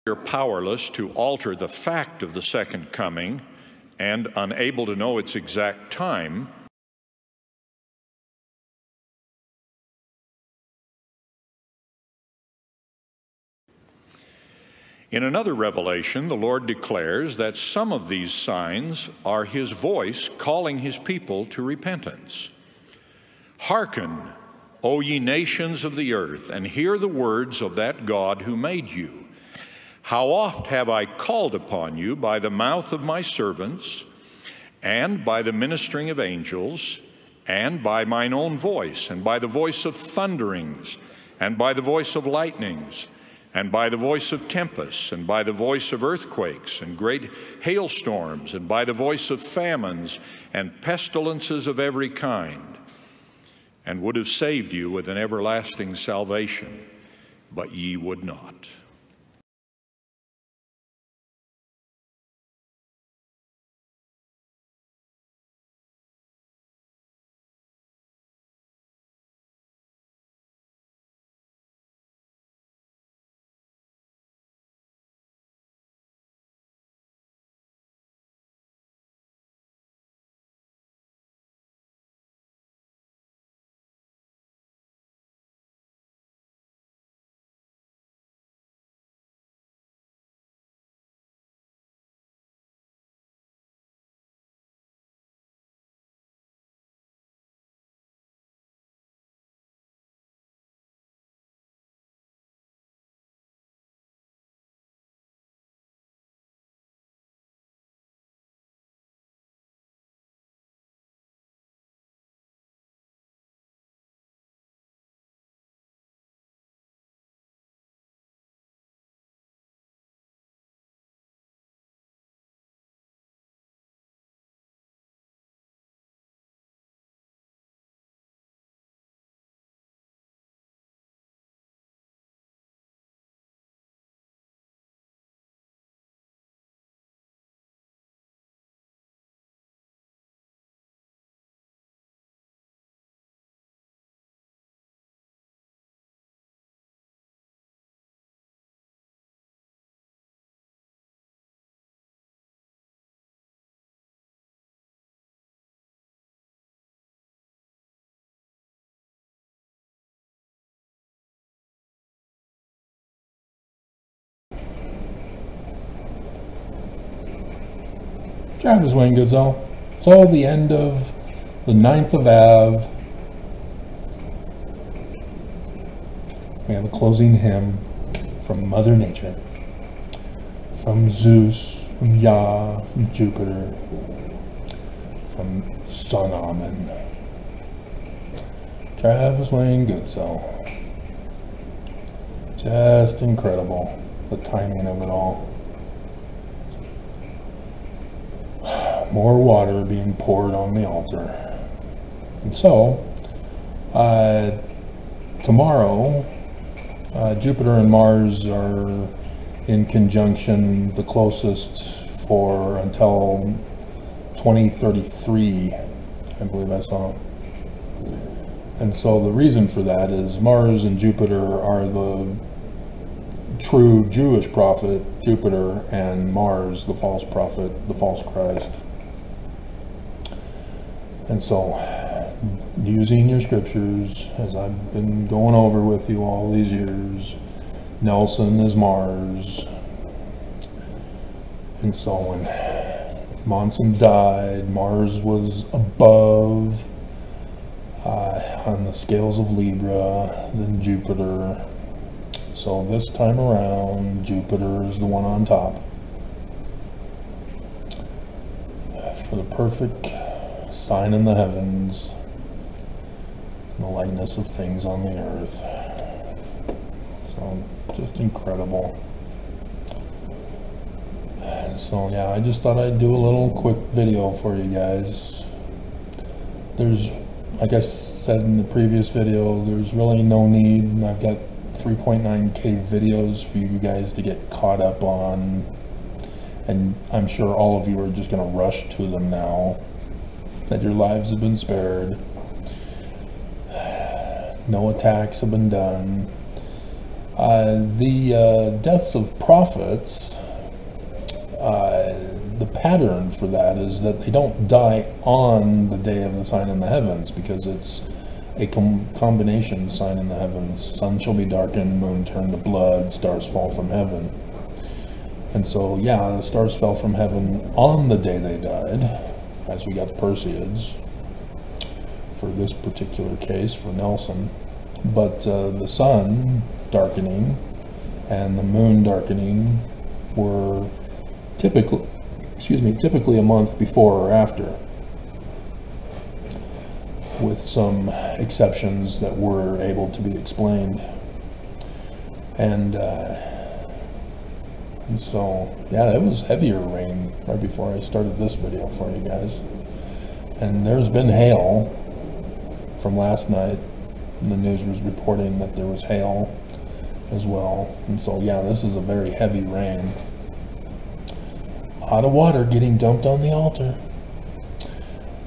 You're powerless to alter the fact of the second coming and unable to know its exact time, in another revelation, the Lord declares that some of these signs are His voice calling His people to repentance. Hearken, O ye nations of the earth, and hear the words of that God who made you. How oft have I called upon you by the mouth of my servants, and by the ministering of angels, and by mine own voice, and by the voice of thunderings, and by the voice of lightnings, and by the voice of tempests, and by the voice of earthquakes, and great hailstorms, and by the voice of famines, and pestilences of every kind, and would have saved you with an everlasting salvation, but ye would not. Travis Wayne Goodsell. So the end of the 9th of Av. We have a closing hymn from Mother Nature, from Zeus, from Yah, from Jupiter, from Sun Amen. Travis Wayne Goodsell. Just incredible, the timing of it all. More water being poured on the altar. And so, tomorrow, Jupiter and Mars are in conjunction, the closest for until 2033, I believe I saw. And so the reason for that is Mars and Jupiter are the true Jewish prophet, Jupiter, and Mars, the false prophet, the false Christ. And so, using your scriptures, as I've been going over with you all these years, Nelson is Mars. And so when Monson died, Mars was above on the scales of Libra than Jupiter. So this time around, Jupiter is the one on top. For the perfect sign in the heavens, the likeness of things on the earth. So just incredible. So yeah, I just thought I'd do a little quick video for you guys. There's, like I said in the previous video, there's really no need. I've got 3.9K videos for you guys to get caught up on, and I'm sure all of you are just going to rush to them now that your lives have been spared. No attacks have been done. The deaths of prophets, the pattern for that is that they don't die on the day of the sign in the heavens, because it's a combination sign in the heavens. Sun shall be darkened, moon turned to blood, stars fall from heaven. And so, yeah, the stars fell from heaven on the day they died, as we got the Perseids for this particular case, for Nelson. But the sun darkening and the moon darkening were typically a month before or after, with some exceptions that were able to be explained. And so, yeah, it was heavier rain right before I started this video for you guys. And there's been hail from last night. The news was reporting that there was hail as well. And so, yeah, this is a very heavy rain. A lot of water getting dumped on the altar.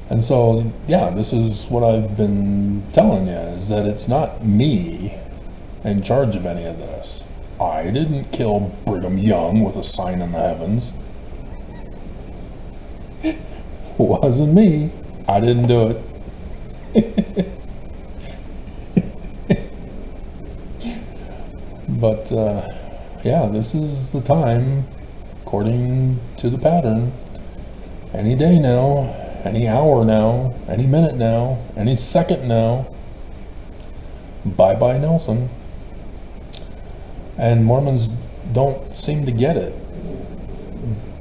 And so, yeah, this is what I've been telling you, is that it's not me in charge of any of this. I didn't kill Brigham Young with a sign in the heavens. It wasn't me. I didn't do it. But, yeah, this is the time, according to the pattern. Any day now, any hour now, any minute now, any second now. Bye-bye Nelson. And Mormons don't seem to get it.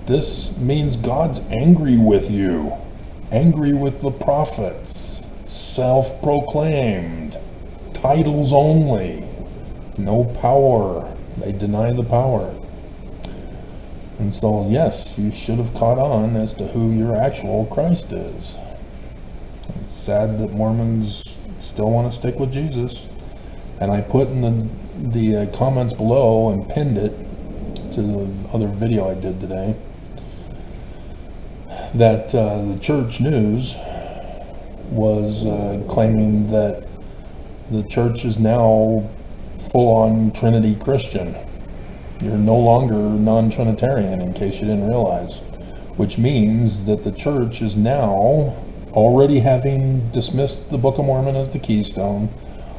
This means God's angry with you. Angry with the prophets. Self-proclaimed. Titles only. No power. They deny the power. And so, yes, you should have caught on as to who your actual Christ is. It's sad that Mormons still want to stick with Jesus. And I put in the comments below and pinned it to the other video I did today, that the church news was claiming that the church is now full-on Trinity Christian. You're no longer non-Trinitarian, in case you didn't realize, which means that the church is now, already having dismissed the Book of Mormon as the keystone,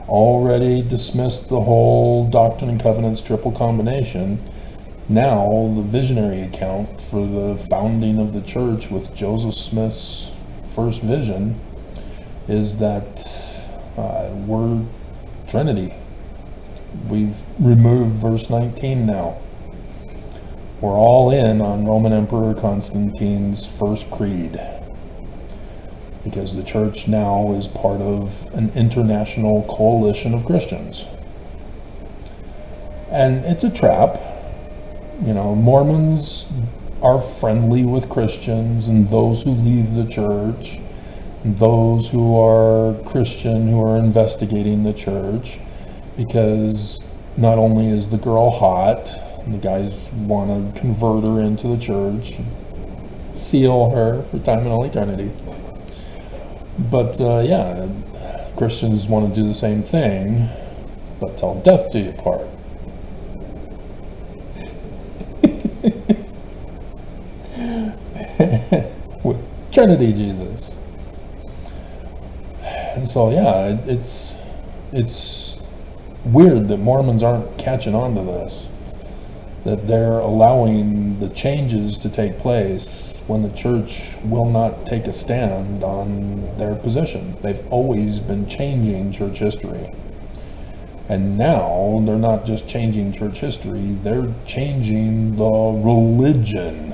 already dismissed the whole Doctrine and Covenants triple combination. Now the visionary account for the founding of the church with Joseph Smith's first vision is that we're Trinity. We've removed verse 19 now. We're all in on Roman Emperor Constantine's first creed, because the church now is part of an international coalition of Christians. And it's a trap. You know, Mormons are friendly with Christians and those who leave the church, and those who are Christian who are investigating the church, because not only is the girl hot, and the guys want to convert her into the church, seal her for time and all eternity, but yeah, Christians want to do the same thing, but till death do you part. With Trinity Jesus. And so, yeah, it's weird that Mormons aren't catching on to this, that they're allowing the changes to take place when the church will not take a stand on their position. They've always been changing church history. And now they're not just changing church history, they're changing the religion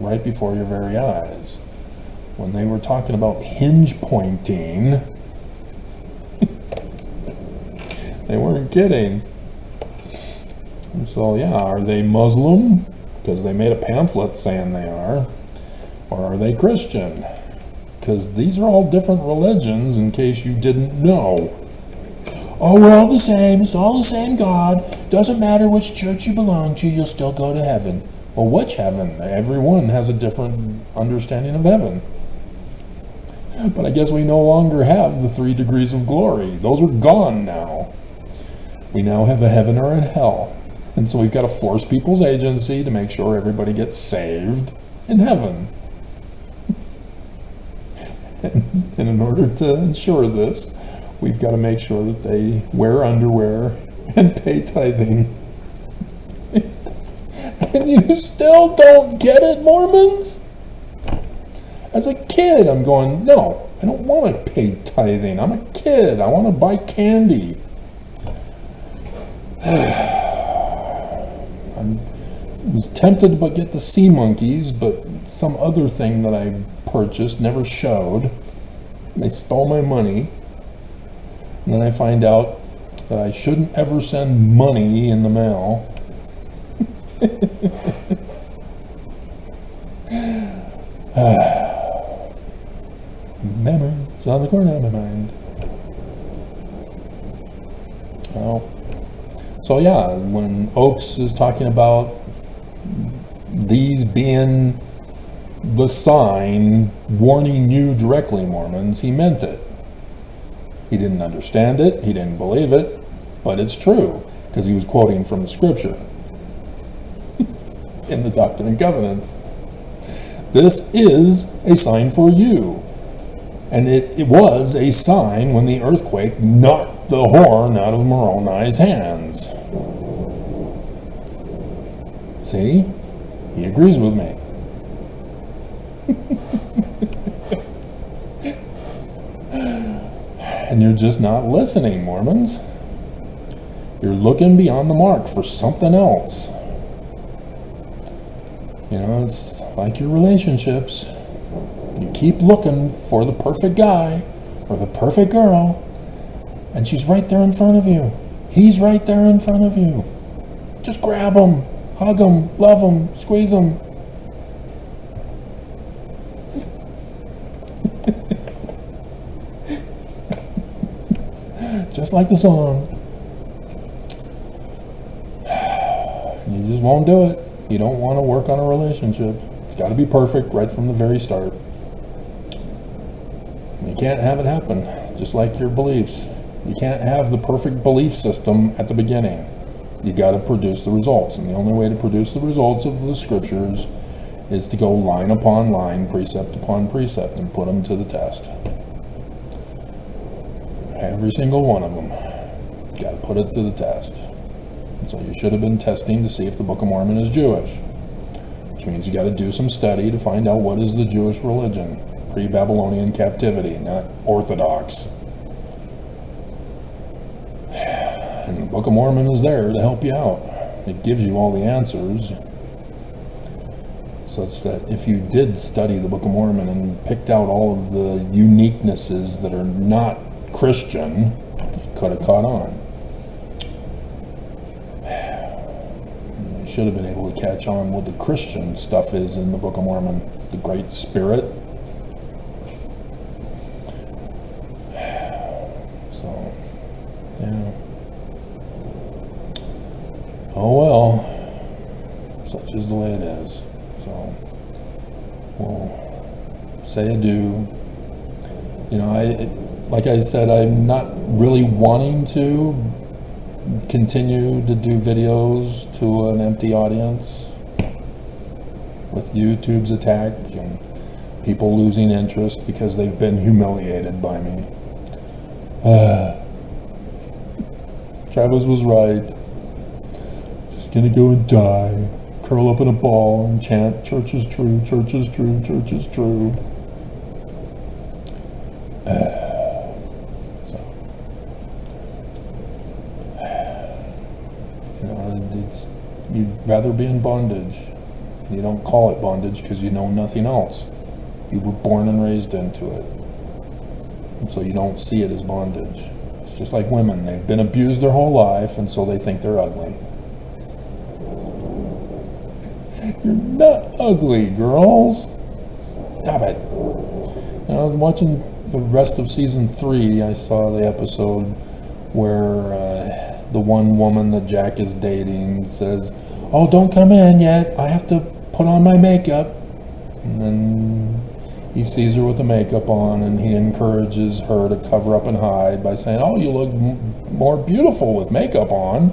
right before your very eyes. When they were talking about hinge pointing, they weren't kidding. And so, yeah, are they Muslim? Because they made a pamphlet saying they are. Or are they Christian? Because these are all different religions, in case you didn't know. Oh, we're all the same. It's all the same God. Doesn't matter which church you belong to, you'll still go to heaven. Well, which heaven? Everyone has a different understanding of heaven. But I guess we no longer have the 3 degrees of glory. Those are gone now. We now have a heaven or a hell. And so we've got to force people's agency to make sure everybody gets saved in heaven. And in order to ensure this, we've got to make sure that they wear underwear and pay tithing. And you still don't get it, Mormons? As a kid, I'm going, no, I don't want to pay tithing. I'm a kid. I want to buy candy. I was tempted to get the sea monkeys, but some other thing that I purchased never showed. They stole my money. And then I find out that I shouldn't ever send money in the mail. Memories on the corner of my mind. Well, so yeah, when Oakes is talking about these being the sign warning you directly, Mormons, he meant it. He didn't understand it, he didn't believe it, but it's true, because he was quoting from the scripture in the Doctrine and Covenants. This is a sign for you. And it was a sign when the earthquake knocked the horn out of Moroni's hands. See? He agrees with me. And you're just not listening, Mormons. You're looking beyond the mark for something else. You know, it's like your relationships. You keep looking for the perfect guy or the perfect girl, and she's right there in front of you. He's right there in front of you. Just grab him, hug him, love him, squeeze him. Just like the song. You just won't do it. You don't want to work on a relationship. It's got to be perfect right from the very start. You can't have it happen, just like your beliefs. You can't have the perfect belief system at the beginning. You got to produce the results, and the only way to produce the results of the scriptures is to go line upon line, precept upon precept, and put them to the test. Every single one of them. You got to put it to the test. So you should have been testing to see if the Book of Mormon is Jewish, which means you got to do some study to find out what is the Jewish religion, pre-Babylonian captivity, not Orthodox. And the Book of Mormon is there to help you out. It gives you all the answers, such that if you did study the Book of Mormon and picked out all of the uniquenesses that are not Christian, you could have caught on. You should have been able to catch on what the Christian stuff is in the Book of Mormon. The Great Spirit. So, yeah. Oh well. Such is the way it is. So, we'll say adieu. You know, like I said, I'm not really wanting to continue to do videos to an empty audience with YouTube's attack and people losing interest because they've been humiliated by me. Travis was right. Just gonna go and die, curl up in a ball and chant, "Church is true, church is true, church is true." You'd rather be in bondage. You don't call it bondage because you know nothing else. You were born and raised into it. And so you don't see it as bondage. It's just like women. They've been abused their whole life, and so they think they're ugly. You're not ugly, girls. Stop it. You know, watching the rest of season 3, I saw the episode where the one woman that Jack is dating says, "Oh, don't come in yet. I have to put on my makeup." And then he sees her with the makeup on, and he encourages her to cover up and hide by saying, "Oh, you look more beautiful with makeup on."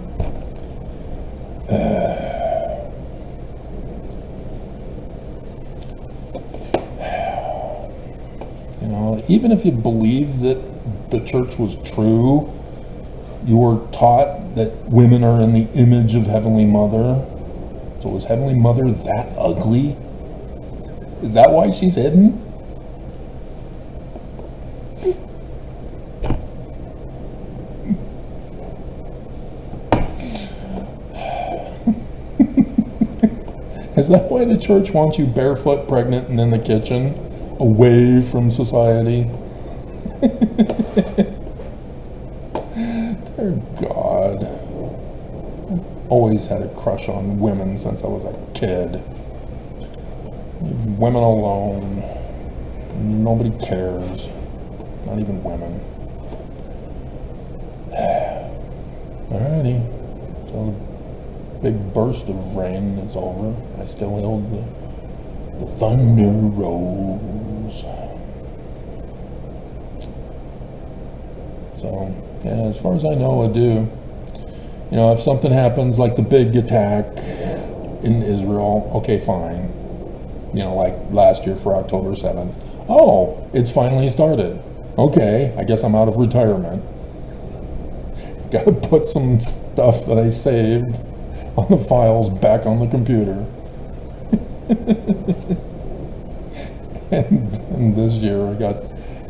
You know, even if you believe that the church was true, you were taught that women are in the image of Heavenly Mother. So was Heavenly Mother that ugly? Is that why she's hidden? Is that why the church wants you barefoot, pregnant, and in the kitchen, away from society? Dear God. I've always had a crush on women since I was a kid. Leave women alone. Nobody cares. Not even women. Alrighty. So the big burst of rain is over. I still held the thunder rolls. So, yeah, as far as I know, I do. You know, if something happens like the big attack in Israel, okay, fine. You know, like last year for October 7th. Oh, it's finally started. Okay, I guess I'm out of retirement. Gotta put some stuff that I saved on the files back on the computer. and this year I got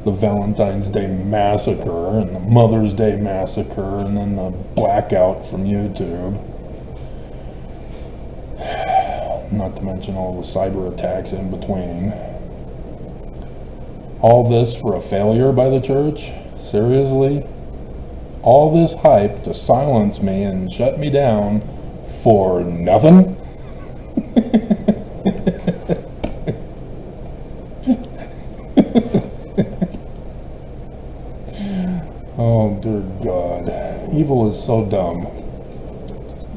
the Valentine's Day Massacre and the Mother's Day Massacre and then the blackout from YouTube. Not to mention all the cyber attacks in between. All this for a failure by the church? Seriously? All this hype to silence me and shut me down for nothing? Oh, dear God. Evil is so dumb.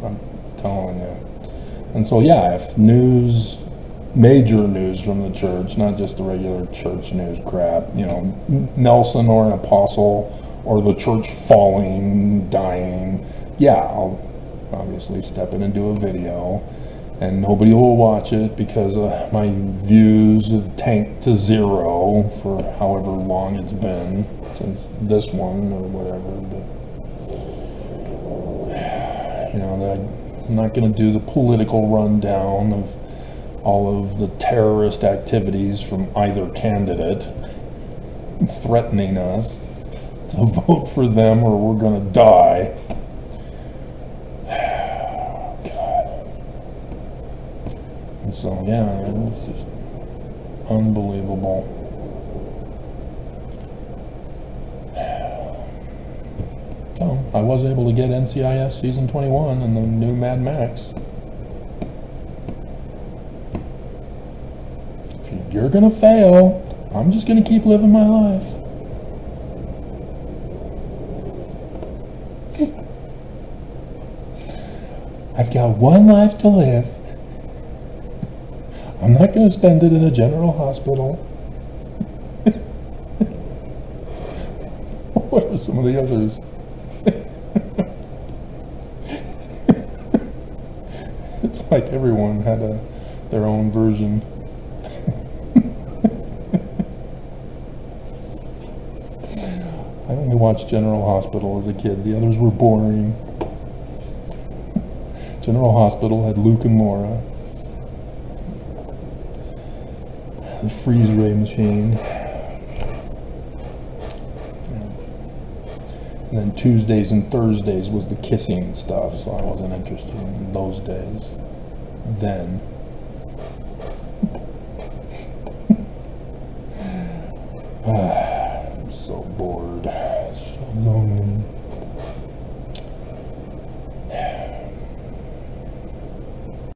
I'm telling you. And so, yeah, if major news from the church, not just the regular church news crap, you know, Nelson or an apostle or the church falling, dying, yeah, I'll obviously step in and do a video. And nobody will watch it because my views have tanked to 0 for however long it's been since this one or whatever. But, you know, I'm not going to do the political rundown of all of the terrorist activities from either candidate threatening us to vote for them or we're going to die. So, yeah, it's just unbelievable. So, I was able to get NCIS Season 21 and the new Mad Max. If you're gonna fail, I'm just gonna keep living my life. I've got one life to live. I'm not going to spend it in a general hospital. What are some of the others? It's like everyone had their own version. I only watched General Hospital as a kid. The others were boring. General Hospital had Luke and Laura. The freeze ray machine. And then Tuesdays and Thursdays was the kissing stuff, so I wasn't interested in those days then. I'm so bored, so lonely.